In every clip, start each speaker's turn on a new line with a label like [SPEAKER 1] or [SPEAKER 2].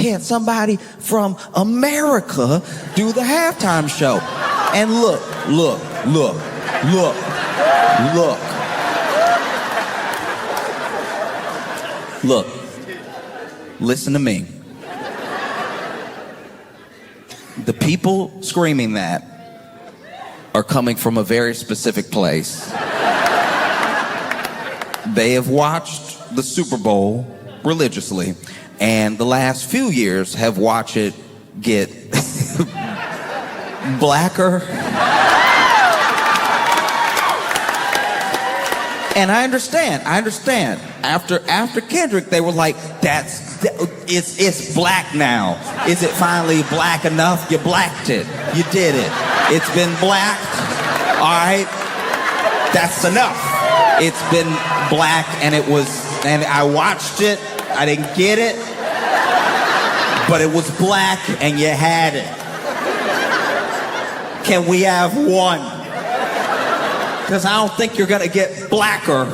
[SPEAKER 1] can't somebody from America do the halftime show? And look. Look, listen to me. The people screaming that are coming from a very specific place. They have watched the Super Bowl religiously, and the last few years have watched it get blacker. And I understand. After Kendrick, they were like, it's black now. Is it finally black enough? You blacked it. You did it. It's been blacked. All right. That's enough. It's been black, and I watched it. I didn't get it. But it was black, and you had it. Can we have one? Because I don't think you're gonna get blacker.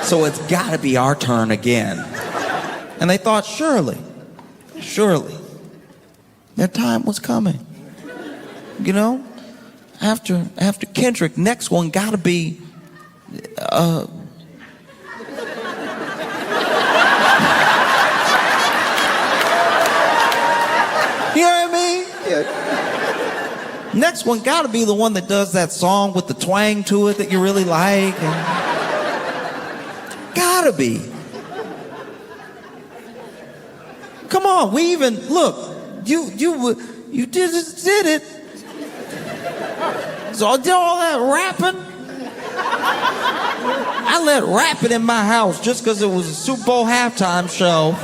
[SPEAKER 1] So it's gotta be our turn again. And they thought, surely, their time was coming. You know? After Kendrick, next one gotta be, you know what I mean? Yeah. Next one gotta be the one that does that song with the twang to it that you really like. Gotta be. Come on, we even look. You did it. So I did all that rapping. I let rapping in my house just because it was a Super Bowl halftime show.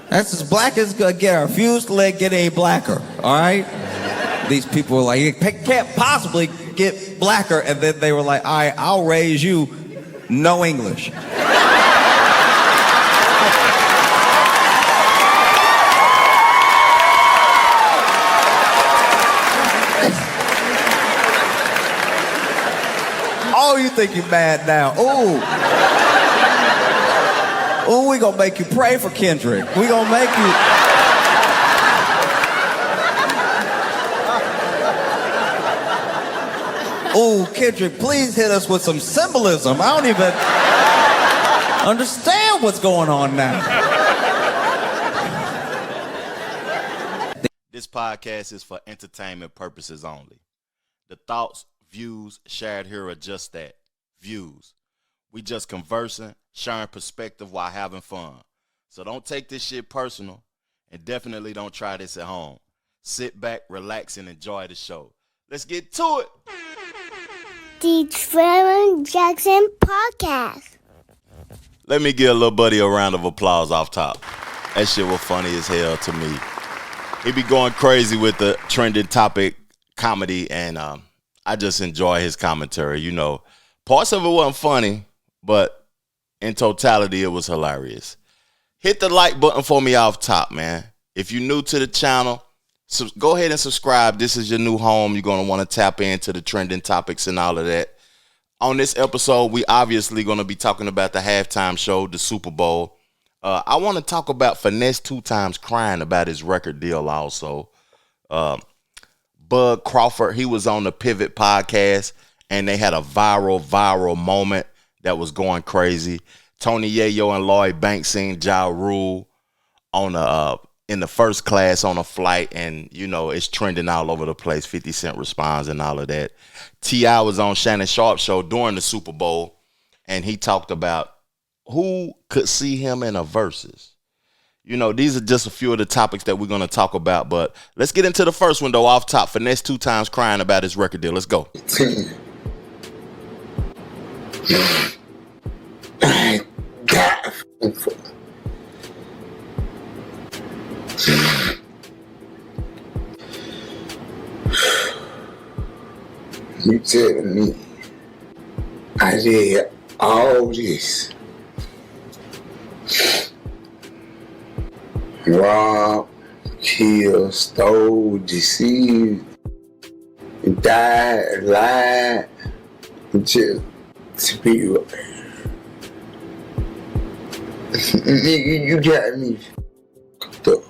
[SPEAKER 1] That's as black as it's gonna get. I refuse to let it get any blacker, all right? These people were like, it can't possibly get blacker. And then they were like, all right, I'll raise you no English. Oh, you think you're mad now. Ooh, we gonna make you pray for Kendrick. We gonna make you... Ooh, Kendrick, please hit us with some symbolism. I don't even understand what's going on now.
[SPEAKER 2] This podcast is for entertainment purposes only. The thoughts, views shared here are just that, views. We just conversing, sharing perspective while having fun. So don't take this shit personal, and definitely don't try this at home. Sit back, relax, and enjoy the show. Let's get to it.
[SPEAKER 3] The Trevor Jackson Podcast.
[SPEAKER 2] Let me give a little buddy a round of applause off top. That shit was funny as hell to me. He be going crazy with the trending topic comedy, and I just enjoy his commentary. You know, parts of it wasn't funny, but in totality, it was hilarious. Hit the like button for me off top, man. If you're new to the channel, so go ahead and subscribe. This is your new home. You're going to want to tap into the trending topics and all of that. On this episode, we obviously going to be talking about the halftime show, the Super Bowl. I want to talk about Finesse2Tymes crying about his record deal also. Bud Crawford, he was on the Pivot podcast, and they had a viral moment that was going crazy. Tony Yayo and Lloyd Banks seen Ja Rule on in the first class on a flight, and you know it's trending all over the place. 50 Cent responds and all of that. T.I. was on Shannon Sharp's show during the Super Bowl, and he talked about who could see him in a Verzuz. You know, these are just a few of the topics that we're going to talk about, but let's get into the first one, though, off top. Finesse2Tymes crying about his record deal. Let's go.
[SPEAKER 4] You telling me I did all this? Robbed, killed, stole, deceived, died, lied, just to be Nigga, you got me fucked up.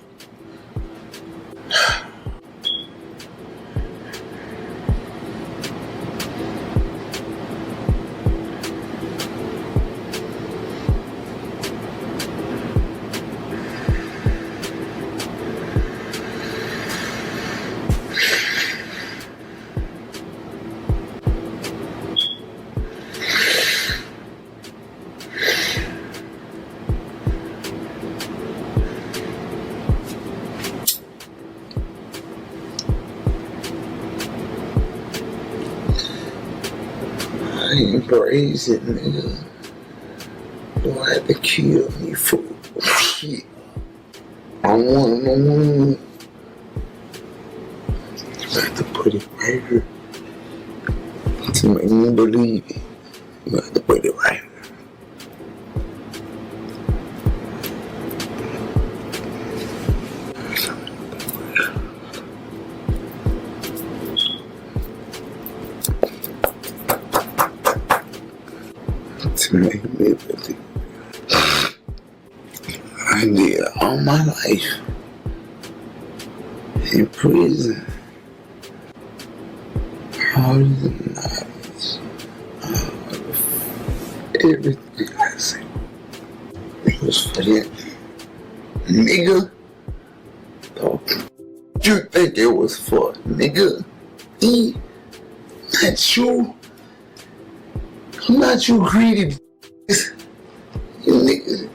[SPEAKER 4] I embrace it, nigga. You had to kill me for shit. I want no one. You have to put it right here to make me believe it. You have to put it right here. To make me believe. I did all my life in prison. All the knowledge, everything I said, it was for them. Nigga, you think it was for nigga? Me? Not you. I'm not you greedy. You niggas.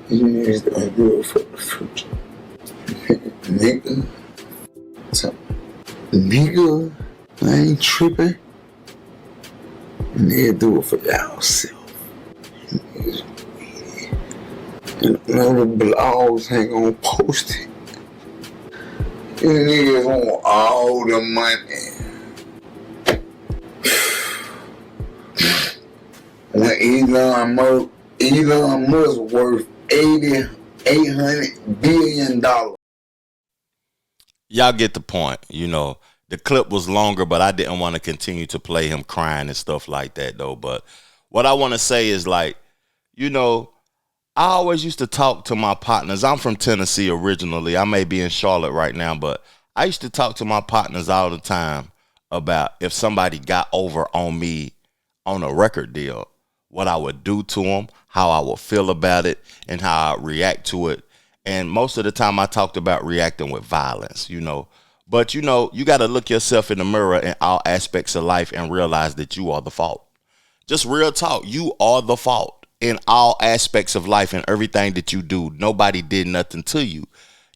[SPEAKER 4] You niggas don't do it for the fruit. Nigga. Nigga, I ain't tripping. Nigga do it for y'all self. And all the blogs ain't gonna post it. You niggas want all the money. When Elon Musk worth $800 billion.
[SPEAKER 2] Y'all get the point. You know, the clip was longer, but I didn't want to continue to play him crying and stuff like that, though. But what I want to say is, like, you know, I always used to talk to my partners. I'm from Tennessee originally. I may be in Charlotte right now, but I used to talk to my partners all the time about if somebody got over on me on a record deal, what I would do to them, how I would feel about it, and how I react to it. And most of the time I talked about reacting with violence, you know. But, you know, you got to look yourself in the mirror in all aspects of life and realize that you are the fault. Just real talk. You are the fault in all aspects of life and everything that you do. Nobody did nothing to you.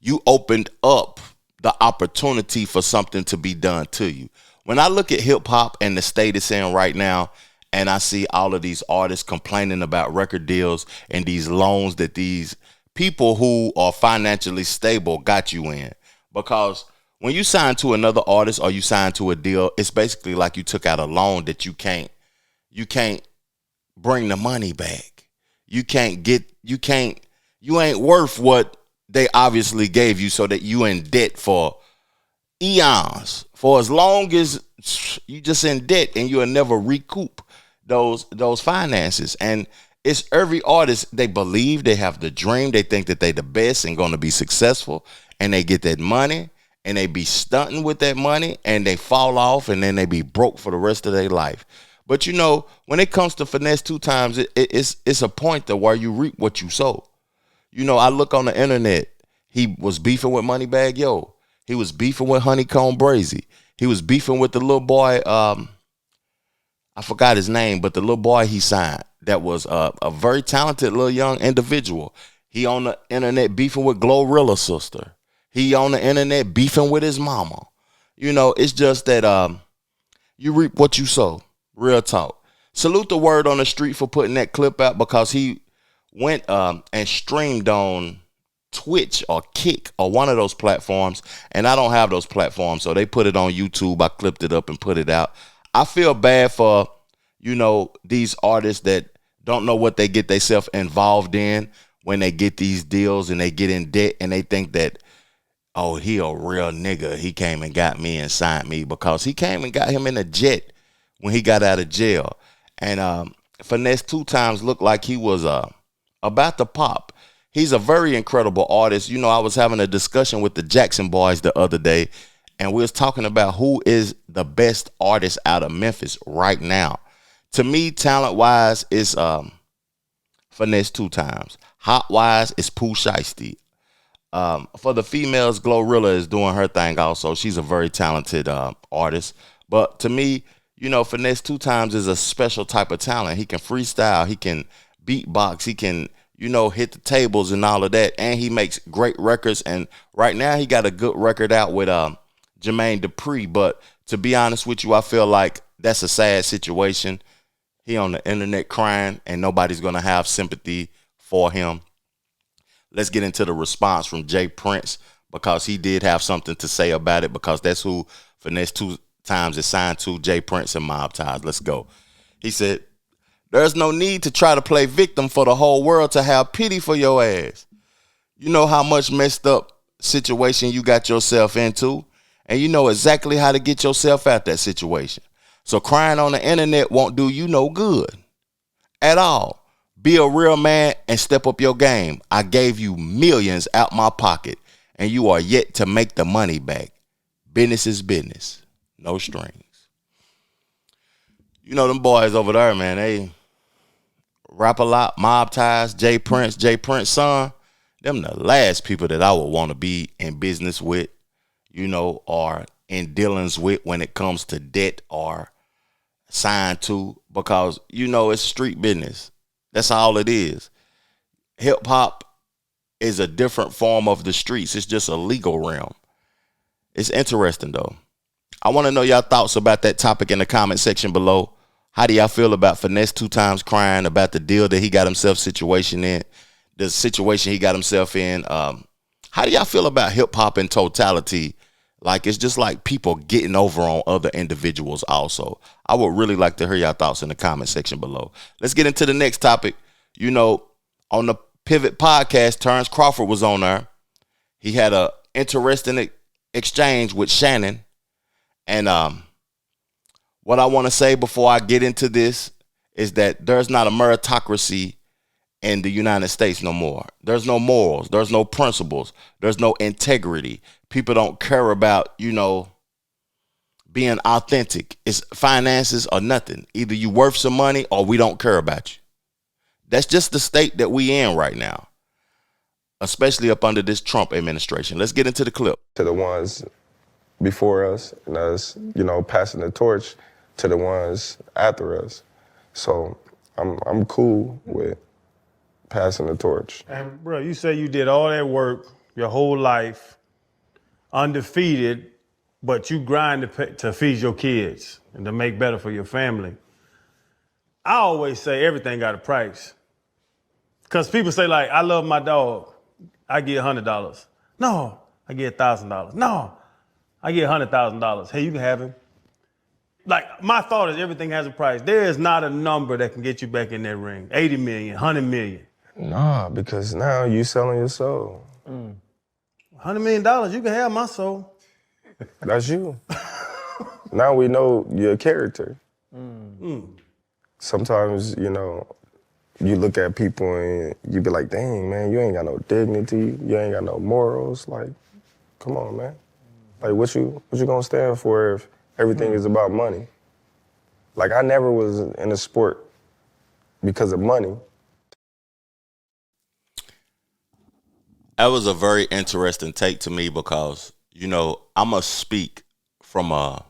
[SPEAKER 2] You opened up the opportunity for something to be done to you. When I look at hip hop and the state it's in right now, and I see all of these artists complaining about record deals and these loans that these people who are financially stable got you in. Because when you sign to another artist or you sign to a deal, it's basically like you took out a loan that you can't bring the money back. You ain't worth what they obviously gave you, so that you in debt for eons. For as long as you just in debt and you'll never recoup those finances. And it's every artist, they believe they have the dream. They think that they the best and going to be successful, and they get that money and they be stunting with that money and they fall off and then they be broke for the rest of their life. But, you know, when it comes to Finesse2Tymes, it's a point to where you reap what you sow. You know, I look on the internet. He was beefing with Moneybagg Yo. He was beefing with Honeycomb Brazy. He was beefing with the little boy, I forgot his name, but the little boy he signed that was a very talented little young individual. He on the internet beefing with Glorilla's sister. He on the internet beefing with his mama. You know, it's just that you reap what you sow. Real talk. Salute the word on the street for putting that clip out, because he went and streamed on Twitch or Kick or one of those platforms, and I don't have those platforms, so they put it on YouTube. I clipped it up and put it out. I feel bad for, you know, these artists that don't know what they get themselves involved in when they get these deals and they get in debt and they think that oh, he a real nigga. He came and got me and signed me, because he came and got him in a jet when he got out of jail. And Finesse2Tymes looked like he was about to pop. He's a very incredible artist. You know, I was having a discussion with the Jackson boys the other day, and we was talking about who is the best artist out of Memphis right now. To me, talent-wise, it's Finesse2Tymes. Hot-wise, it's Pooh Shiesty. For the females, Glorilla is doing her thing also. She's a very talented artist. But to me, you know, Finesse2Tymes is a special type of talent. He can freestyle. He can beatbox. He can, you know, hit the tables and all of that. And he makes great records. And right now he got a good record out with Jermaine Dupri. But to be honest with you, I feel like that's a sad situation. He on the internet crying, and nobody's going to have sympathy for him. Let's get into the response from Jay Prince, because he did have something to say about it, because that's who Finesse2Tymes is signed to, Jay Prince and Mob Ties. Let's go. He said, there's no need to try to play victim for the whole world to have pity for your ass. You know how much messed up situation you got yourself into, and you know exactly how to get yourself out that situation. So crying on the internet won't do you no good at all. Be a real man and step up your game. I gave you millions out my pocket, and you are yet to make the money back. Business is business. No strings. You know them boys over there, man, they rap a lot. Mob Ties, Jay Prince son. Them the last people that I would want to be in business with, you know, or in dealings with when it comes to debt or signed to, because, you know, it's street business. That's all it is. Hip hop is a different form of the streets. It's just a legal realm. It's interesting though. I want to know y'all thoughts about that topic in the comment section below. How do y'all feel about Finesse2Tymes crying about the deal that he got himself the situation he got himself in? How do y'all feel about hip hop in totality? Like, it's just like people getting over on other individuals also. I would really like to hear y'all thoughts in the comment section below. Let's get into the next topic. You know, on the Pivot podcast, Terrence Crawford was on there. He had a interesting exchange with Shannon. And what I want to say before I get into this is that there's not a meritocracy in the United States no more. There's no morals. There's no principles. There's no integrity. People don't care about, you know, being authentic. It's finances or nothing. Either you worth some money or we don't care about you. That's just the state that we in right now, especially up under this Trump administration. Let's get into the clip.
[SPEAKER 5] To the ones before us and us, you know, passing the torch to the ones after us. So I'm cool with passing the torch.
[SPEAKER 6] And bro, you say you did all that work your whole life, undefeated, but you grind to feed your kids and to make better for your family. I always say everything got a price. Because people say, like, I love my dog. I get $100. No, I get $1,000. No, I get $100,000. Hey, you can have him. Like, my thought is everything has a price. There is not a number that can get you back in that ring. 80 million, 100 million.
[SPEAKER 5] Nah, because now you selling your soul.
[SPEAKER 6] $100 million, you can have my soul.
[SPEAKER 5] That's you. Now we know your character. Sometimes, you know, you look at people and you be like, dang, man, you ain't got no dignity. You ain't got no morals. Like, come on, man. Like, what you gonna stand for if everything is about money? Like, I never was in a sport because of money.
[SPEAKER 2] That was a very interesting take to me because, you know, I'm going to speak from a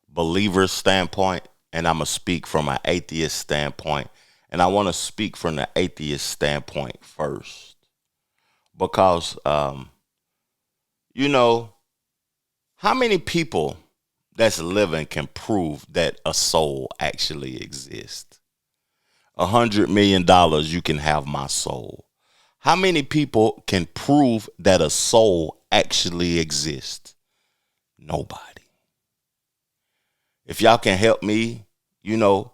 [SPEAKER 2] believer's standpoint and I'm going to speak from an atheist standpoint. And I want to speak from the atheist standpoint first because, you know, how many people that's living can prove that a soul actually exists? $100 million, you can have my soul. How many people can prove that a soul actually exists? Nobody. If y'all can help me, you know,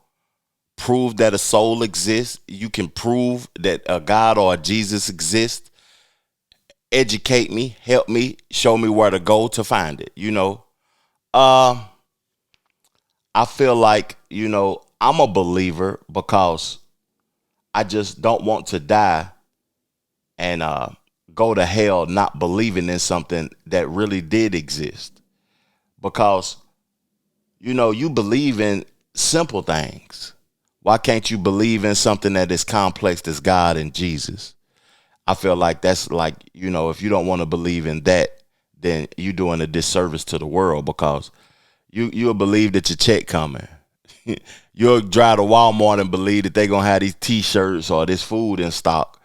[SPEAKER 2] prove that a soul exists, you can prove that a God or a Jesus exists, educate me, help me, show me where to go to find it. I feel like, I'm a believer because I just don't want to die and go to hell not believing in something that really did exist. Because, you believe in simple things. Why can't you believe in something that is complex as God and Jesus? I feel like that's like, if you don't want to believe in that, then you're doing a disservice to the world, because you'll believe that your check coming. You'll drive to Walmart and believe that they're going to have these T-shirts or this food in stock.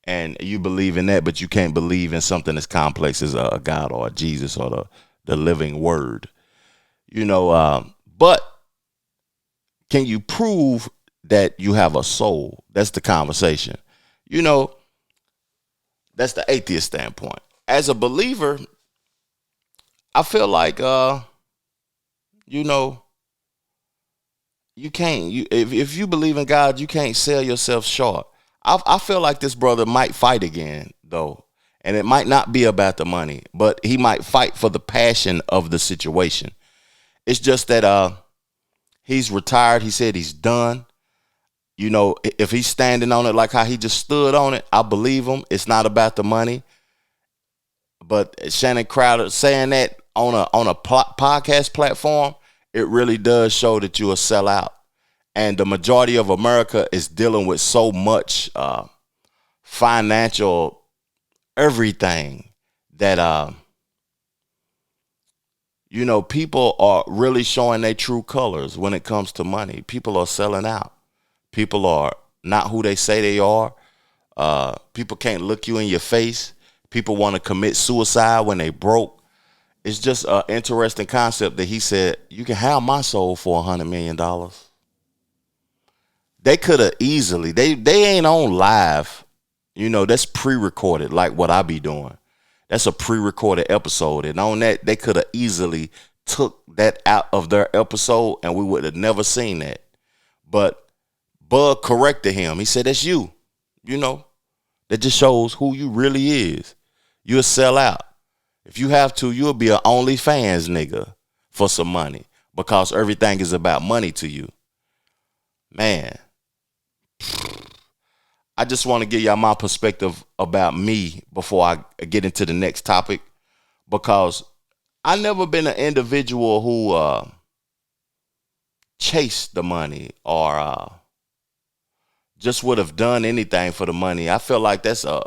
[SPEAKER 2] And you believe in that, but you can't believe in something as complex as a God or a Jesus or the living word. But can you prove that you have a soul? That's the conversation. That's the atheist standpoint. As a believer, I feel like, you can't. If you believe in God, you can't sell yourself short. I feel like this brother might fight again, though. And it might not be about the money, but he might fight for the passion of the situation. It's just that he's retired. He said he's done. If he's standing on it like how he just stood on it, I believe him. It's not about the money. But Shannon Crowder saying that on a podcast platform, it really does show that you a sellout. And the majority of America is dealing with so much financial everything that people are really showing their true colors when it comes to money. People are selling out. People are not who they say they are. People can't look you in your face. People want to commit suicide when they broke. It's just an interesting concept that he said, you can have my soul for $100 million. They could have easily, they ain't on live. That's pre-recorded like what I be doing. That's a pre-recorded episode. And on that, they could have easily took that out of their episode and we would have never seen that. But Bud corrected him. He said, that's you. That just shows who you really is. You'll sell out. If you have to, you'll be an OnlyFans nigga for some money because everything is about money to you. Man, I just want to give y'all my perspective about me before I get into the next topic, because I never been an individual who chased the money or just would have done anything for the money. I feel like that's I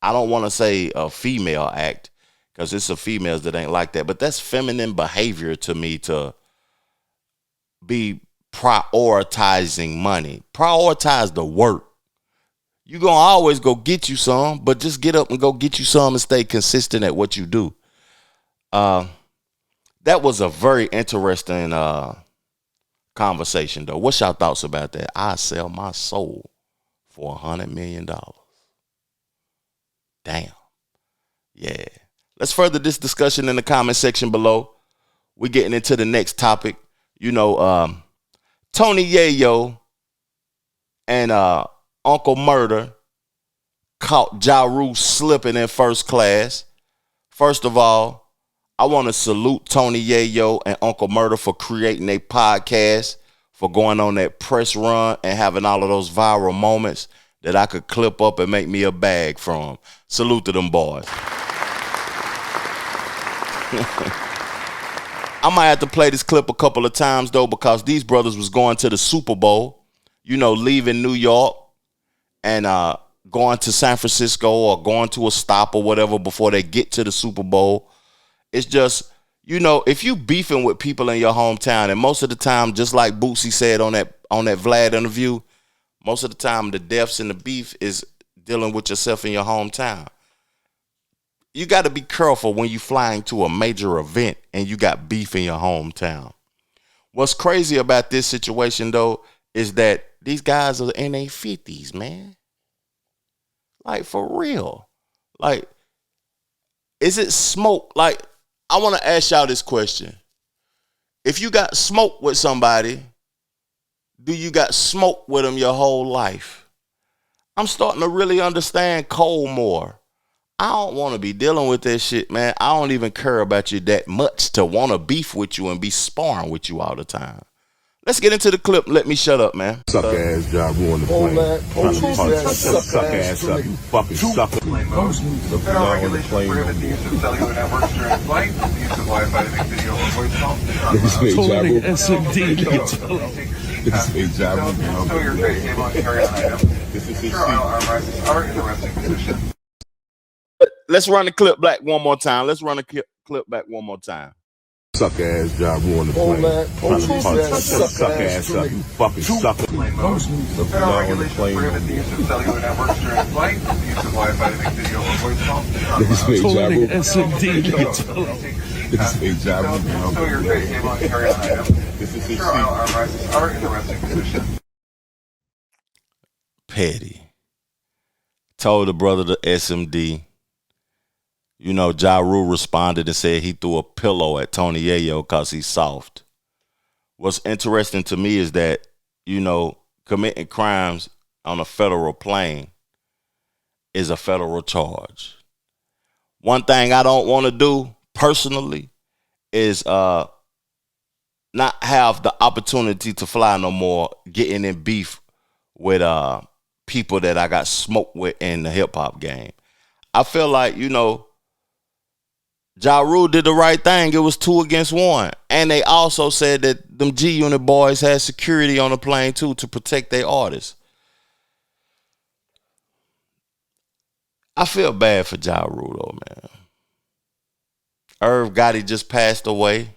[SPEAKER 2] don't want to say a female act, because it's some females that ain't like that, but that's feminine behavior to me to be prioritizing money. Prioritize the work. You're going to always go get you some, but just get up and go get you some and stay consistent at what you do. That was a very interesting conversation, though. What's y'all thoughts about that? I sell my soul for $100 million. Damn. Yeah. Let's further this discussion in the comment section below. We're getting into the next topic. Tony Yayo and Uncle Murder caught Ja Rule slipping in first class. First of all, I want to salute Tony Yayo and Uncle Murder for creating a podcast, for going on that press run and having all of those viral moments that I could clip up and make me a bag from. Salute to them boys. I might have to play this clip a couple of times, though, because these brothers was going to the Super Bowl, leaving New York and going to San Francisco or going to a stop or whatever before they get to the Super Bowl. It's just, if you beefing with people in your hometown, and most of the time, just like Bootsy said on that Vlad interview, most of the time the deaths and the beef is dealing with yourself in your hometown. You got to be careful when you flying to a major event and you got beef in your hometown. What's crazy about this situation, though, is that these guys are in their 50s, man. Like, for real. Like, is it smoke? Like, I want to ask y'all this question. If you got smoke with somebody, do you got smoke with them your whole life? I'm starting to really understand Cole more. I don't want to be dealing with that shit, man. I don't even care about you that much to want to beef with you and be sparring with you all the time. Let's get into the clip. Let me shut up, man.
[SPEAKER 7] Suck ass job on the plane. Suck ass up, you fucking sucker. The fly on the plane. This is SMD. This is
[SPEAKER 2] Let's run the clip back one more time. Clip back one more time.
[SPEAKER 7] Suck ass job on the plane. Suck ass up, you fucking sucker. The fly on the plane. This is SMD. This is
[SPEAKER 2] Petty. Told the brother the SMD. You know, Ja Rule responded and said he threw a pillow at Tony Yayo because he's soft. What's interesting to me is that, you know, committing crimes on a federal plane is a federal charge. One thing I don't want to do personally is not have the opportunity to fly no more, getting in beef with people that I got smoked with in the hip-hop game. I feel like, you know, Ja Rule did the right thing. It was 2 against 1. And they also said that them G-Unit boys had security on the plane, too, to protect their artists. I feel bad for Ja Rule, though, man. Irv Gotti just passed away.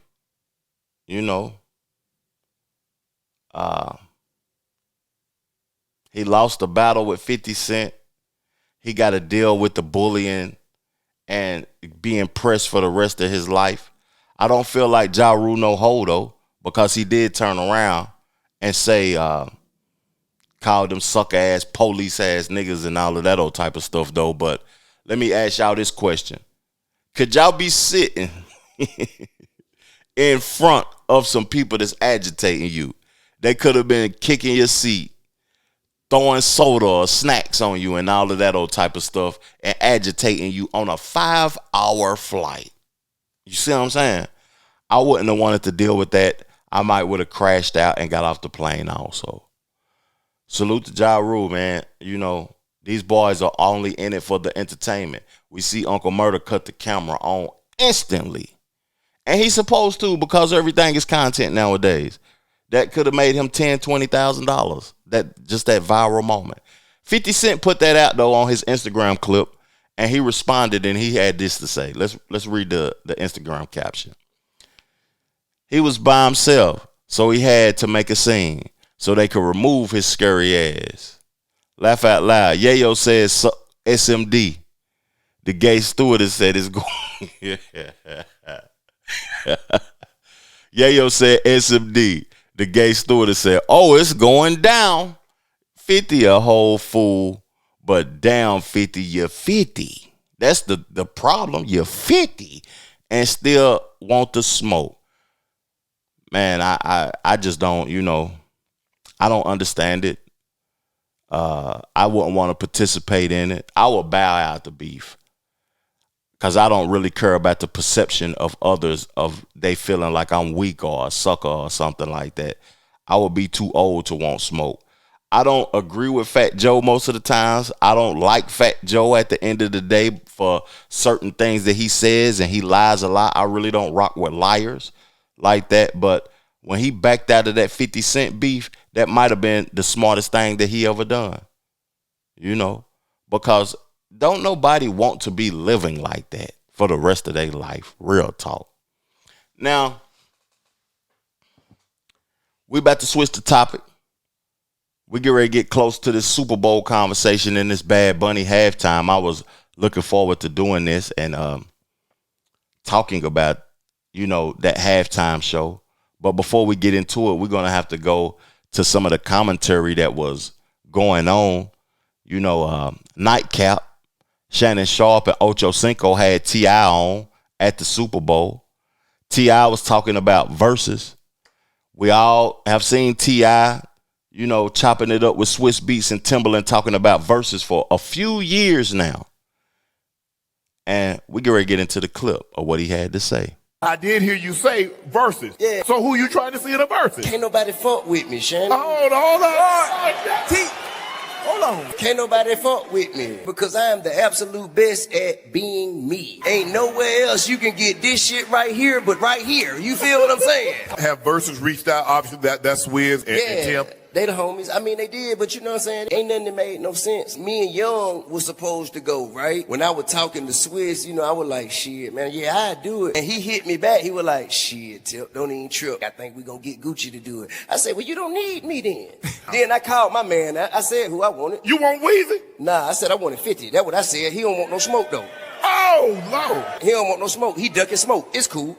[SPEAKER 2] You know. He lost the battle with 50 Cent. He got to deal with the bullying and being pressed for the rest of his life. I don't feel like Ja Rule no hoe, though, because he did turn around and say, called them sucker-ass, police-ass niggas and all of that old type of stuff, though. But let me ask y'all this question. Could y'all be sitting in front of some people that's agitating you? They could have been kicking your seat, throwing soda or snacks on you and all of that old type of stuff and agitating you on a 5-hour flight. You see what I'm saying? I wouldn't have wanted to deal with that. I might would have crashed out and got off the plane also. Salute to Ja Rule, man. You know, these boys are only in it for the entertainment. We see Uncle Murder cut the camera on instantly. And he's supposed to, because everything is content nowadays. That could have made him $10,000, $20,000. That viral moment. 50 Cent put that out though on his Instagram clip, and he responded and he had this to say. Let's read the Instagram caption. He was by himself, so he had to make a scene so they could remove his scary ass. Laugh out loud. Yayo says SMD. The gay stewardess said it's going. Yayo said SMD. The gay stewardess said, oh, it's going down. 50 a whole fool, but down 50, you're 50. That's the problem. You're 50 and still want to smoke. Man, I just don't, you know, I don't understand it. I wouldn't want to participate in it. I would bow out the beef. Because I don't really care about the perception of others of they feeling like I'm weak or a sucker or something like that. I would be too old to want smoke. I don't agree with Fat Joe most of the times. I don't like Fat Joe at the end of the day for certain things that he says, and he lies a lot. I really don't rock with liars like that. But when he backed out of that 50 Cent beef, that might have been the smartest thing that he ever done. You know, because don't nobody want to be living like that for the rest of their life. Real talk. Now, we about to switch the topic. We get ready to get close to this Super Bowl conversation in this Bad Bunny halftime. I was looking forward to doing this and talking about, you know, that halftime show. But before we get into it, we're going to have to go to some of the commentary that was going on. You know, Nightcap, Shannon Sharp and Ocho Cinco had T.I. on at the Super Bowl. T.I. was talking about Verzuz. We all have seen T.I., you know, chopping it up with Swiss Beats and Timbaland talking about Verzuz for a few years now. And we get ready to get into the clip of what he had to say.
[SPEAKER 7] I did hear you say verses.
[SPEAKER 8] Yeah.
[SPEAKER 7] So who you trying to see in the verses?
[SPEAKER 8] Can't nobody fuck with me, Shannon.
[SPEAKER 7] Hold on.
[SPEAKER 8] Hold on. Can't nobody fuck with me because I am the absolute best at being me. Ain't nowhere else you can get this shit right here but right here. You feel what I'm saying?
[SPEAKER 7] Have Verzuz reached out? Obviously, that's Wiz and Tim.
[SPEAKER 8] They the homies. I mean, they did, but you know what I'm saying? Ain't nothing that made no sense. Me and Young was supposed to go, right? When I was talking to Swiss, you know, I was like, shit, man, yeah, I'd do it. And he hit me back. He was like, shit, Tip, don't even trip. I think we gonna get Gucci to do it. I said, well, you don't need me then. Then I called my man. I said who I wanted.
[SPEAKER 7] You want Weezy?
[SPEAKER 8] Nah, I said I wanted 50. That's what I said. He don't want no smoke, though.
[SPEAKER 7] Oh, Lord.
[SPEAKER 8] He don't want no smoke. He ducking smoke. It's cool.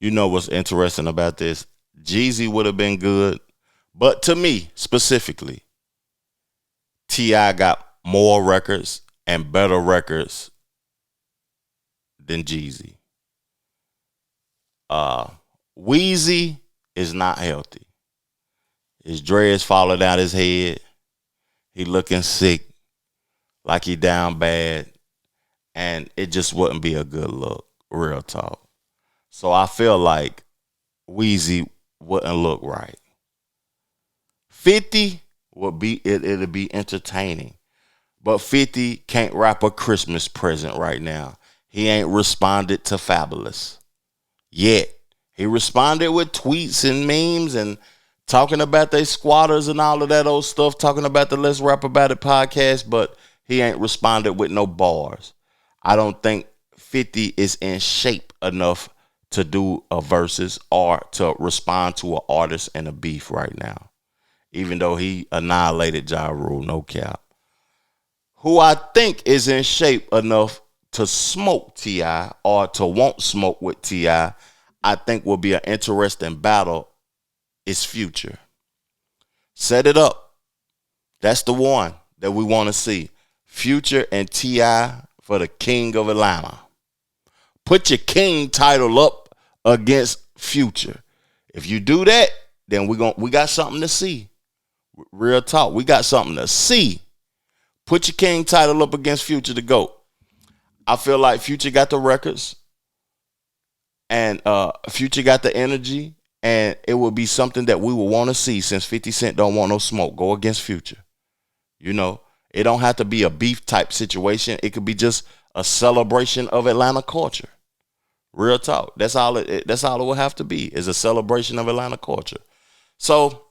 [SPEAKER 2] You know what's interesting about this? Jeezy would have been good, but to me specifically, T.I. got more records and better records than Jeezy. Weezy is not healthy. His dreads falling out his head. He looking sick, like he down bad, and it just wouldn't be a good look, real talk. So I feel like Weezy wouldn't look right. 50 would be it'll be entertaining. But 50 can't wrap a Christmas present right now. He ain't responded to Fabulous yet. He responded with tweets and memes and talking about they squatters and all of that old stuff, talking about the Let's Rap About It podcast, but he ain't responded with no bars. I don't think 50 is in shape enough to do a versus or to respond to an artist in a beef right now, even though he annihilated Ja Rule, no cap. Who I think is in shape enough to smoke T.I. or to want smoke with T.I., I think will be an interesting battle is Future. Set it up. That's the one that we want to see. Future and T.I. for the King of Atlanta. Put your king title up against Future. If you do that, then we got something to see. Real talk. We got something to see. Put your king title up against Future to go. I feel like Future got the records and Future got the energy, and it will be something that we will want to see since 50 Cent don't want no smoke. Go against Future. You know, it don't have to be a beef type situation. It could be just a celebration of Atlanta culture. Real talk. That's all it will have to be, is a celebration of Atlanta culture. So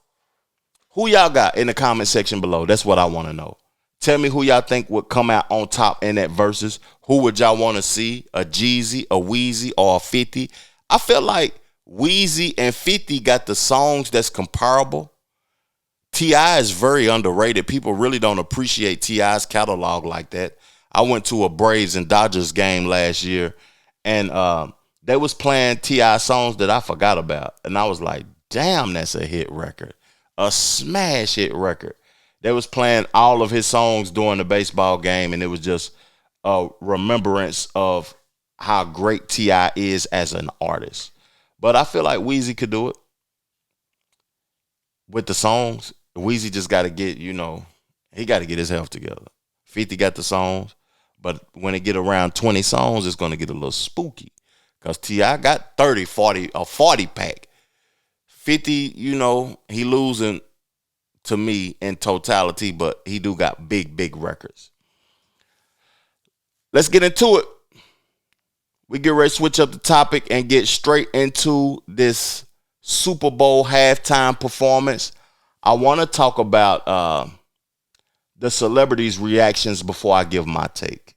[SPEAKER 2] who y'all got in the comment section below? That's what I want to know. Tell me who y'all think would come out on top in that versus. Who would y'all want to see? A Jeezy, a Weezy, or a 50? I feel like Weezy and 50 got the songs that's comparable. T.I. is very underrated. People really don't appreciate T.I.'s catalog like that. I went to a Braves and Dodgers game last year, and they was playing T.I. songs that I forgot about. And I was like, damn, that's a hit record. A smash hit record. They was playing all of his songs during the baseball game, and it was just a remembrance of how great T.I. is as an artist. But I feel like Weezy could do it with the songs. Weezy just got to get, he got to get his health together. 50 got the songs, but when it get around 20 songs, it's going to get a little spooky because T.I. got 30, 40, a 40 pack. 50, he losing to me in totality, but he do got big records. Let's get into it. We get ready to switch up the topic and get straight into this Super Bowl halftime performance. I want to talk about the celebrities' reactions before I give my take.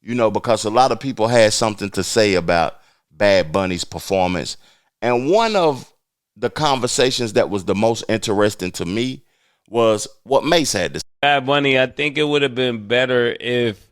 [SPEAKER 2] Because a lot of people had something to say about Bad Bunny's performance. And one of the conversations that was the most interesting to me was what Mace had to say.
[SPEAKER 9] Bad Bunny, I think it would have been better if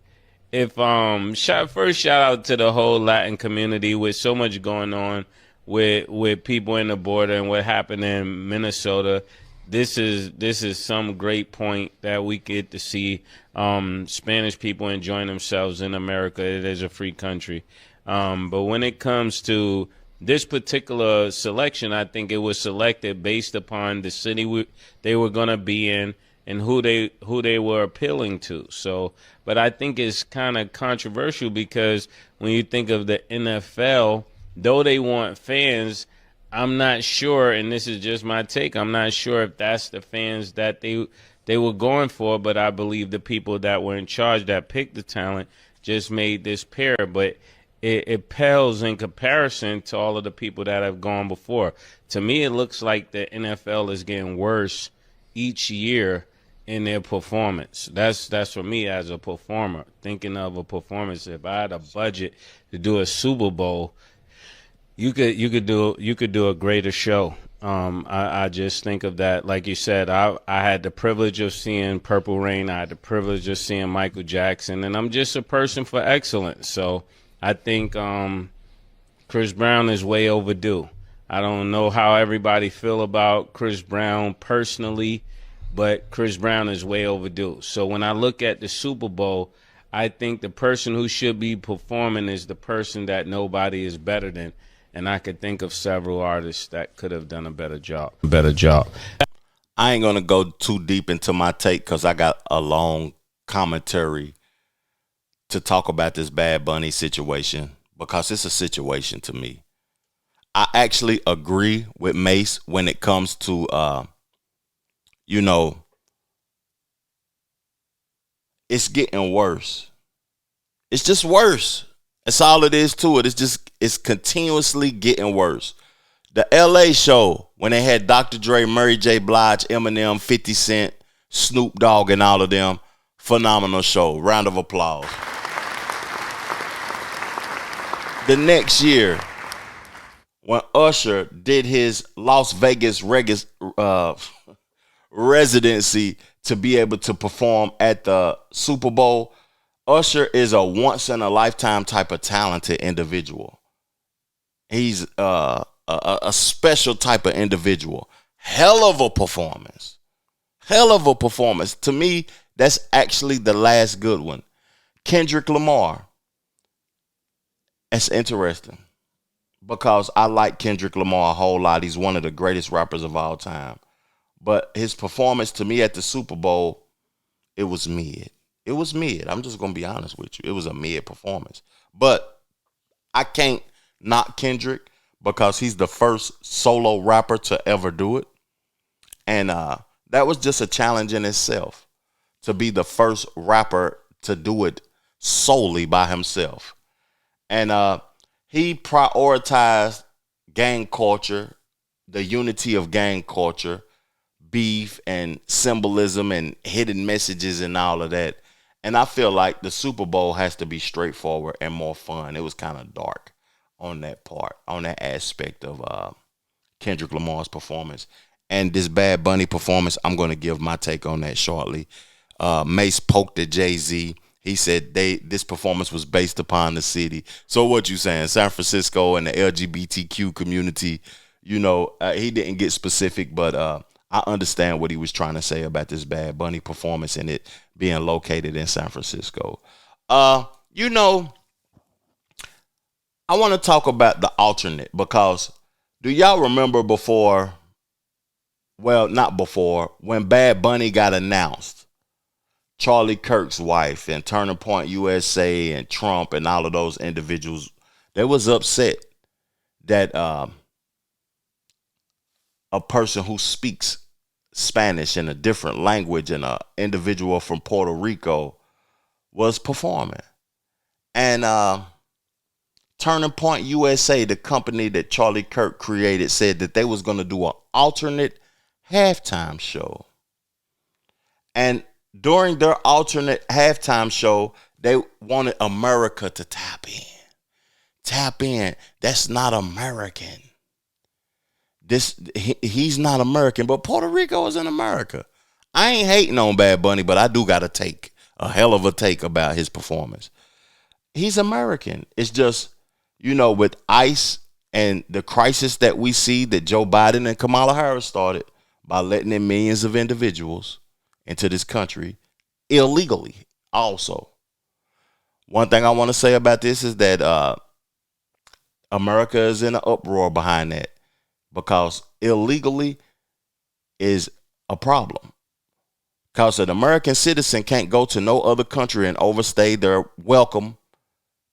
[SPEAKER 9] first shout out to the whole Latin community with so much going on with people in the border and what happened in Minnesota. This is some great point that we get to see Spanish people enjoying themselves in America. It is a free country. But when it comes to this particular selection, I think it was selected based upon the city they were going to be in and who they were appealing to. So, but I think it's kind of controversial because when you think of the NFL, though they want fans, I'm not sure, and this is just my take, I'm not sure if that's the fans that they were going for, but I believe the people that were in charge that picked the talent just made this pair. But it pales in comparison to all of the people that have gone before. To me, it looks like the NFL is getting worse each year in their performance. That's for me as a performer. Thinking of a performance, if I had a budget to do a Super Bowl, you could do a greater show. I just think of that. Like you said, I had the privilege of seeing Purple Rain. I had the privilege of seeing Michael Jackson, and I'm just a person for excellence. So I think Chris Brown is way overdue. I don't know how everybody feel about Chris Brown personally, but Chris Brown is way overdue. So when I look at the Super Bowl, I think the person who should be performing is the person that nobody is better than. And I could think of several artists that could have done a better job.
[SPEAKER 2] I ain't going to go too deep into my take because I got a long commentary to talk about this Bad Bunny situation because it's a situation to me. I actually agree with Mace when it comes to, it's getting worse. It's just worse. That's all it is to it. It's continuously getting worse. The LA show, when they had Dr. Dre, Mary J. Blige, Eminem, 50 Cent, Snoop Dogg, and all of them, phenomenal show. Round of applause. The next year, when Usher did his Las Vegas residency to be able to perform at the Super Bowl, Usher is a once-in-a-lifetime type of talented individual. He's a special type of individual. Hell of a performance. Hell of a performance. To me, that's actually the last good one. Kendrick Lamar. It's interesting because I like Kendrick Lamar a whole lot. He's one of the greatest rappers of all time. But his performance to me at the Super Bowl, it was mid. It was mid. I'm just going to be honest with you. It was a mid performance. But I can't knock Kendrick because he's the first solo rapper to ever do it. And that was just a challenge in itself to be the first rapper to do it solely by himself. And he prioritized gang culture, the unity of gang culture, beef and symbolism and hidden messages and all of that. And I feel like the Super Bowl has to be straightforward and more fun. It was kind of dark on that part, on that aspect of Kendrick Lamar's performance. And this Bad Bunny performance, I'm going to give my take on that shortly. Mace poked at Jay-Z. He said this performance was based upon the city. So what you saying? San Francisco and the LGBTQ community, he didn't get specific, but I understand what he was trying to say about this Bad Bunny performance and it being located in San Francisco. I want to talk about the alternate because do y'all remember when Bad Bunny got announced, Charlie Kirk's wife and Turning Point USA and Trump and all of those individuals, they was upset that a person who speaks Spanish in a different language and an individual from Puerto Rico was performing. And Turning Point USA, the company that Charlie Kirk created, said that they was going to do an alternate halftime show. And during their alternate halftime show, they wanted America to tap in. Tap in. That's not American. He's not American, but Puerto Rico is in America. I ain't hating on Bad Bunny, but I do got a hell of a take about his performance. He's American. It's just, with ICE and the crisis that we see that Joe Biden and Kamala Harris started by letting in millions of individuals into this country illegally also. One thing I want to say about this is that America is in an uproar behind that because illegally is a problem. Because an American citizen can't go to no other country and overstay their welcome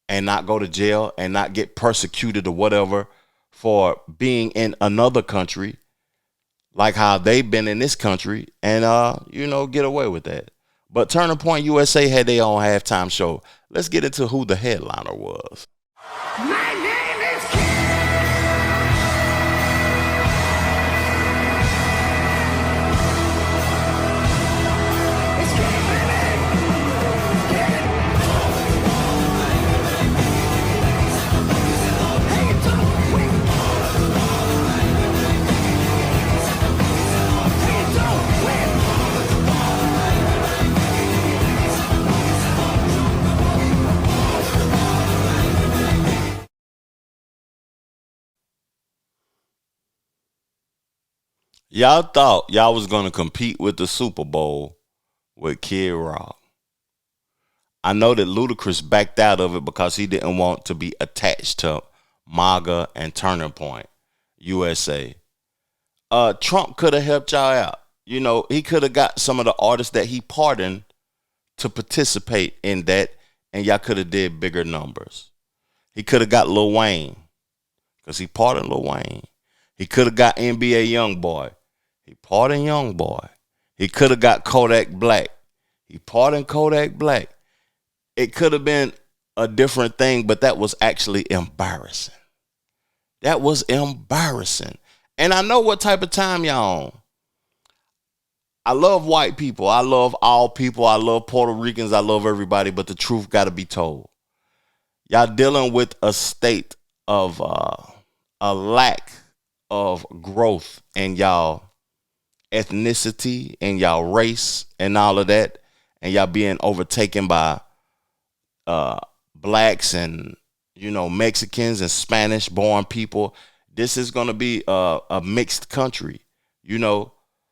[SPEAKER 2] and not go to jail and not get persecuted or whatever for being in another country like how they've been in this country and, get away with that. But Turning Point USA had their own halftime show. Let's get into who the headliner was.
[SPEAKER 10] My name is
[SPEAKER 2] Y'all thought y'all was going to compete with the Super Bowl with Kid Rock. I know that Ludacris backed out of it because he didn't want to be attached to MAGA and Turning Point USA. Trump could have helped y'all out. He could have got some of the artists that he pardoned to participate in that, and y'all could have did bigger numbers. He could have got Lil Wayne because he pardoned Lil Wayne. He could have got NBA Youngboy. He pardoned Youngboy. He could have got Kodak Black. He pardoned Kodak Black. It could have been a different thing, but that was actually embarrassing. That was embarrassing. And I know what type of time y'all on. I love white people. I love all people. I love Puerto Ricans. I love everybody, but the truth got to be told. Y'all dealing with a state of a lack of growth in y'all ethnicity and y'all race and all of that, and y'all being overtaken by blacks and Mexicans and Spanish born people. This is going to be a mixed country.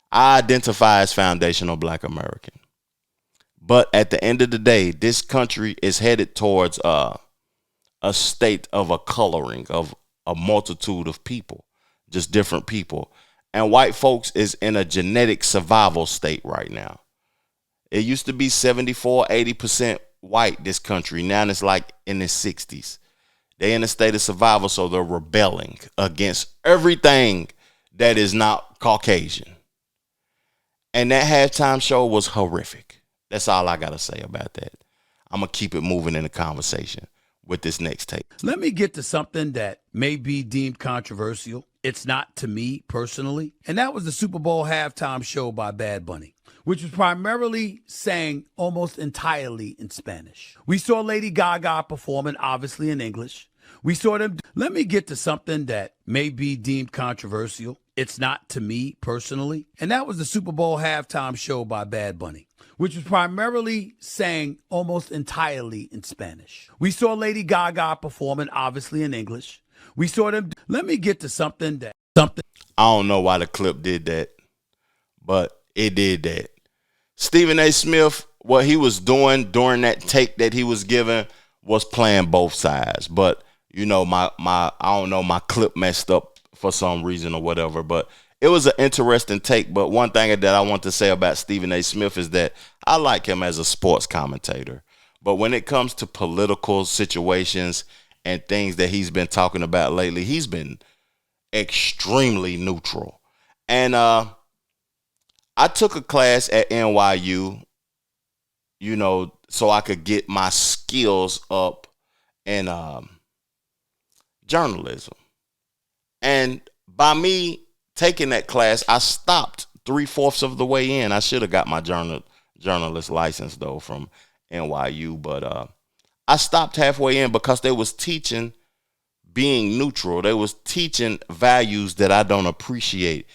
[SPEAKER 2] I identify as foundational Black American, but at the end of the day, this country is headed towards a state of a coloring of a multitude of people, just different people. And white folks is in a genetic survival state right now. It used to be 74-80% white, this country. Now it's like in the 60s. They're in a state of survival, so they're rebelling against everything that is not Caucasian. And that halftime show was horrific. That's all I got to say about that. I'm going to keep it moving in the conversation with this next take.
[SPEAKER 11] Let me get to something that may be deemed controversial. It's not to me personally. And that was the Super Bowl halftime show by Bad Bunny, which was primarily sang almost entirely in Spanish. We saw Lady Gaga performing, obviously in English. We saw them. Let me get to something that may be deemed controversial. It's not to me personally. And that was the Super Bowl halftime show by Bad Bunny, which was primarily sang almost entirely in Spanish. We saw Lady Gaga performing, obviously in English. We saw them. Let me get to something.
[SPEAKER 2] I don't know why the clip did that, but it did that. Stephen A. Smith, what he was doing during that take that he was giving was playing both sides. But my I don't know, my clip messed up for some reason or whatever. But it was an interesting take. But one thing that I want to say about Stephen A. Smith is that I like him as a sports commentator. But when it comes to political situations and things that he's been talking about lately, he's been extremely neutral. And I took a class at NYU, so I could get my skills up in journalism. And by me taking that class, I stopped 3/4 of the way in. I should have got my journalist license, though, from NYU, but I stopped halfway in because they was teaching being neutral. They was teaching values that I don't appreciate.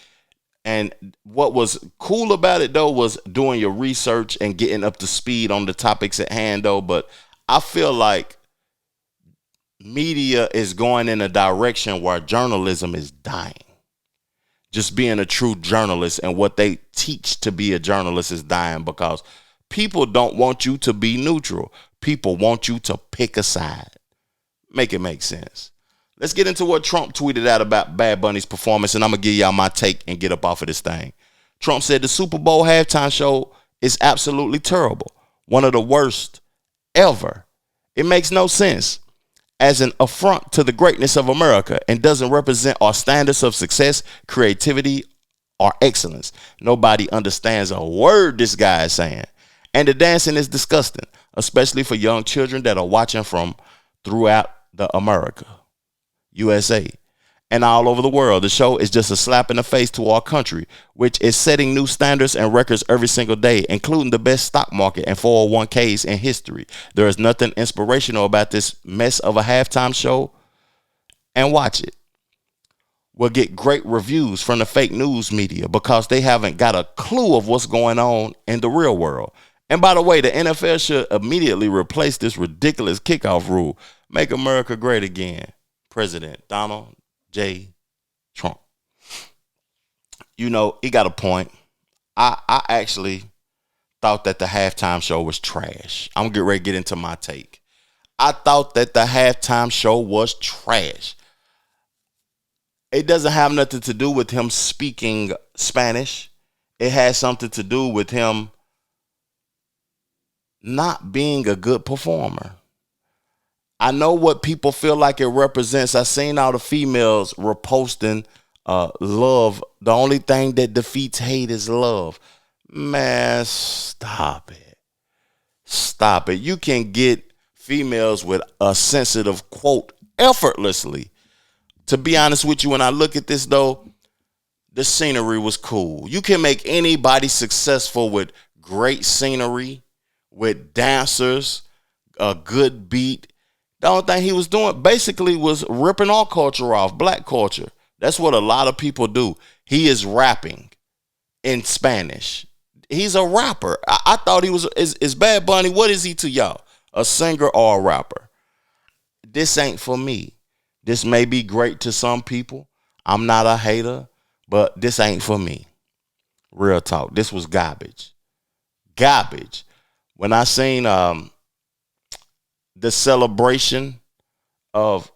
[SPEAKER 2] And what was cool about it, though, was doing your research and getting up to speed on the topics at hand, though. But I feel like media is going in a direction where journalism is dying. Just being a true journalist and what they teach to be a journalist is dying because people don't want you to be neutral. People want you to pick a side. Make it make sense. Let's get into what Trump tweeted out about Bad Bunny's performance, and I'm going to give y'all my take and get up off of this thing. Trump said the Super Bowl halftime show is absolutely terrible. One of the worst ever. It makes no sense as an affront to the greatness of America and doesn't represent our standards of success, creativity, or excellence. Nobody understands a word this guy is saying. And the dancing is disgusting, especially for young children that are watching from throughout the America, USA, and all over the world. The show is just a slap in the face to our country, which is setting new standards and records every single day, including the best stock market and 401ks in history. There is nothing inspirational about this mess of a halftime show, and watch it. We'll get great reviews from the fake news media because they haven't got a clue of what's going on in the real world. And by the way, the NFL should immediately replace this ridiculous kickoff rule. Make America great again. President Donald J. Trump. You know, he got a point. I actually thought that the halftime show was trash. I'm getting ready to get into my take. I thought that the halftime show was trash. It doesn't have nothing to do with him speaking Spanish. It has something to do with him not being a good performer. I know what people feel like it represents. I seen all the females reposting love. The only thing that defeats hate is love. Man, stop it. Stop it. You can get females with a sensitive quote effortlessly. To be honest with you, when I look at this, though, the scenery was cool. You can make anybody successful with great scenery, with dancers, a good beat. The only thing he was doing basically was ripping our culture off, black culture. That's what a lot of people do. He is rapping in Spanish. He's a rapper. I thought he was, is Bad Bunny, what is he to y'all? A singer or a rapper? This ain't for me. This may be great to some people. I'm not a hater, but this ain't for me. Real talk. This was garbage. Garbage. When I seen the celebration of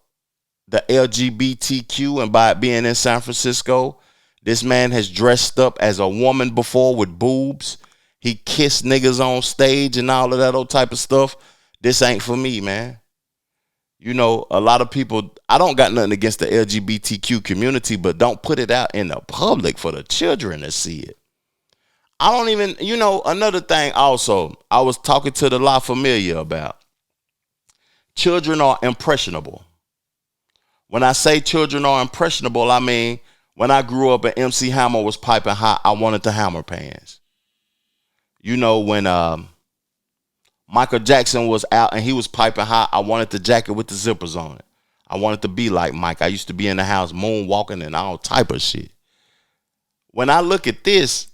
[SPEAKER 2] the LGBTQ and by it being in San Francisco, this man has dressed up as a woman before with boobs. He kissed niggas on stage and all of that old type of stuff. This ain't for me, man. You know, a lot of people, I don't got nothing against the LGBTQ community, but don't put it out in the public for the children to see it. I don't even, you know, another thing also, I was talking to the La Familia about. Children are impressionable. When I say children are impressionable, I mean, when I grew up and MC Hammer was piping hot, I wanted the Hammer pants. You know, when Michael Jackson was out and he was piping hot, I wanted the jacket with the zippers on it. I wanted to be like Mike. I used to be in the house moonwalking and all type of shit. When I look at this,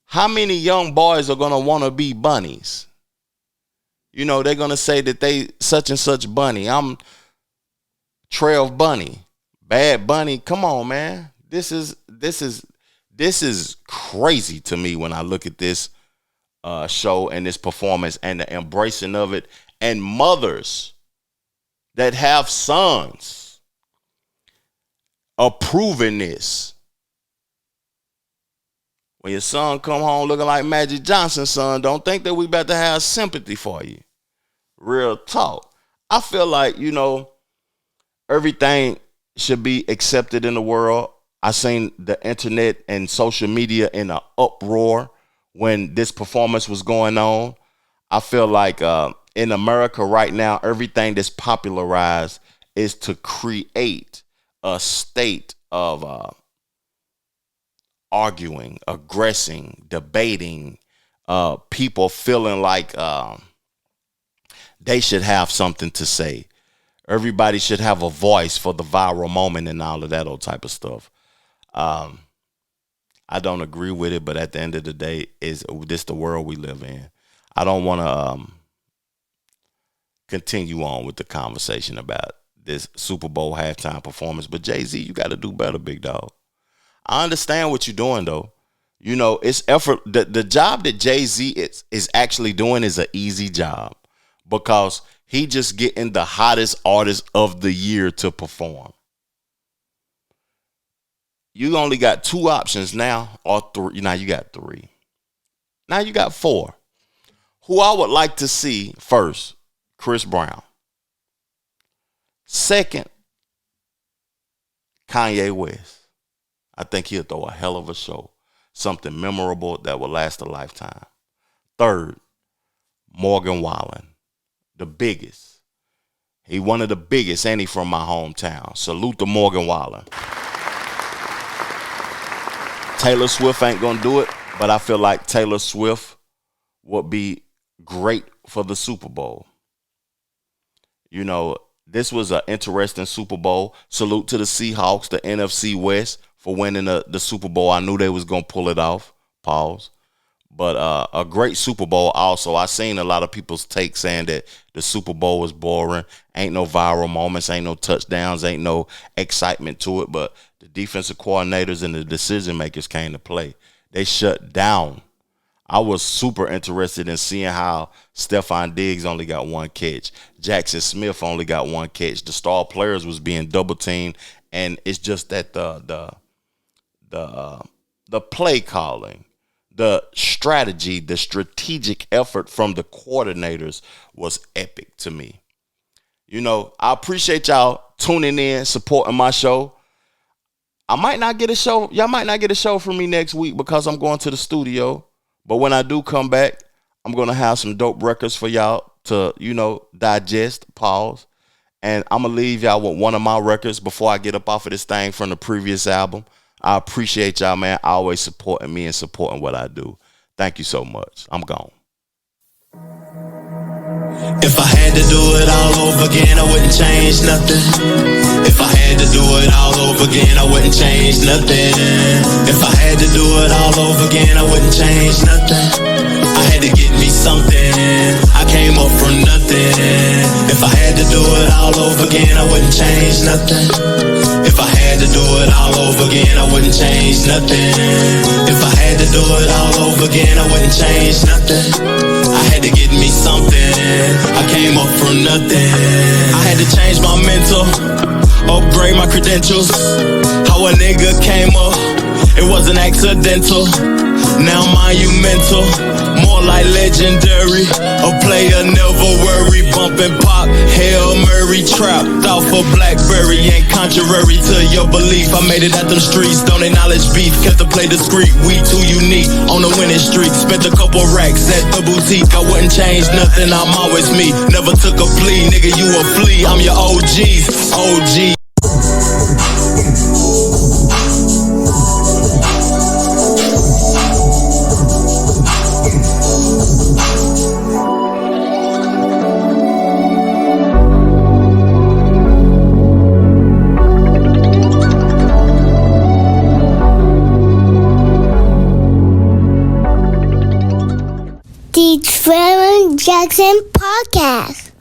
[SPEAKER 2] how many young boys are going to want to be bunnies? You know, they're going to say that they such and such bunny. I'm Trev Bunny, Bad Bunny. Come on, man. This is crazy to me when I look at this show and this performance and the embracing of it, and mothers that have sons approving this. When your son come home looking like Magic Johnson's son, don't think that we about to have sympathy for you. Real talk. I feel like, you know, everything should be accepted in the world. I seen the internet and social media in an uproar when this performance was going on. I feel like in America right now, everything that's popularized is to create a state of arguing, aggressing, debating, people feeling like they should have something to say. Everybody should have a voice for the viral moment and all of that old type of stuff. I don't agree with it, but at the end of the day, is this the world we live in? I don't want to continue on with the conversation about this Super Bowl halftime performance, but Jay-Z, you got to do better, big dog. I understand what you're doing, though. You know, it's effort. The job that Jay-Z is actually doing is an easy job because he just getting the hottest artist of the year to perform. you only got 2 options now, or 3. Now you got 3. Now you got 4. Who I would like to see first, Chris Brown. Second, Kanye West. I think he'll throw a hell of a show. Something memorable that will last a lifetime. Third, Morgan Wallen, the biggest. He one of the biggest, and he from my hometown. Salute to Morgan Wallen. Taylor Swift ain't gonna do it, but I feel like Taylor Swift would be great for the Super Bowl. You know, this was an interesting Super Bowl. Salute to the Seahawks, the NFC West, for winning the Super Bowl. I knew they was going to pull it off. Pause. But a great Super Bowl also. I seen a lot of people's take saying that the Super Bowl was boring. Ain't no viral moments, ain't no touchdowns, ain't no excitement to it. But the defensive coordinators and the decision makers came to play. They shut down. I was super interested in seeing how Stephon Diggs only got 1 catch. Jackson Smith only got 1 catch. The star players was being double teamed, and it's just that the play calling, the strategy, the strategic effort from the coordinators was epic to me. You know, I appreciate y'all tuning in, supporting my show. I might not get a show. Y'all might not get a show from me next week because I'm going to the studio. But when I do come back, I'm going to have some dope records for y'all to, you know, digest, pause. And I'm going to leave y'all with one of my records before I get up off of this thing from the previous album. I appreciate y'all, man, always supporting me and supporting what I do. Thank you so much. I'm gone.
[SPEAKER 12] If I had to do it all over again, I wouldn't change nothing. If I had to do it all over again, I wouldn't change nothing. If I had to do it all over again, I wouldn't change nothing. I had to get me something. I came up from nothing. If I had to do it all over again, I wouldn't change nothing. If I had to do it all over again, I wouldn't change nothing. If I had to do it all over again, I wouldn't change nothing. I had to get me something. I came up from nothing. I had to change my mental, upgrade my credentials. How a nigga came up, it wasn't accidental. Now monumental, more like legendary. A player never worry, bumping pop, Hail Murray trap. Thought for Blackberry, ain't contrary to your belief. I made it out them streets, don't acknowledge beef. Kept to play discreet, we too unique. On a winning streak, spent a couple racks at the boutique. I wouldn't change nothing, I'm always me. Never took a plea, nigga, you a flea. I'm your OG's OG.
[SPEAKER 3] The Trevor Jackson Podcast.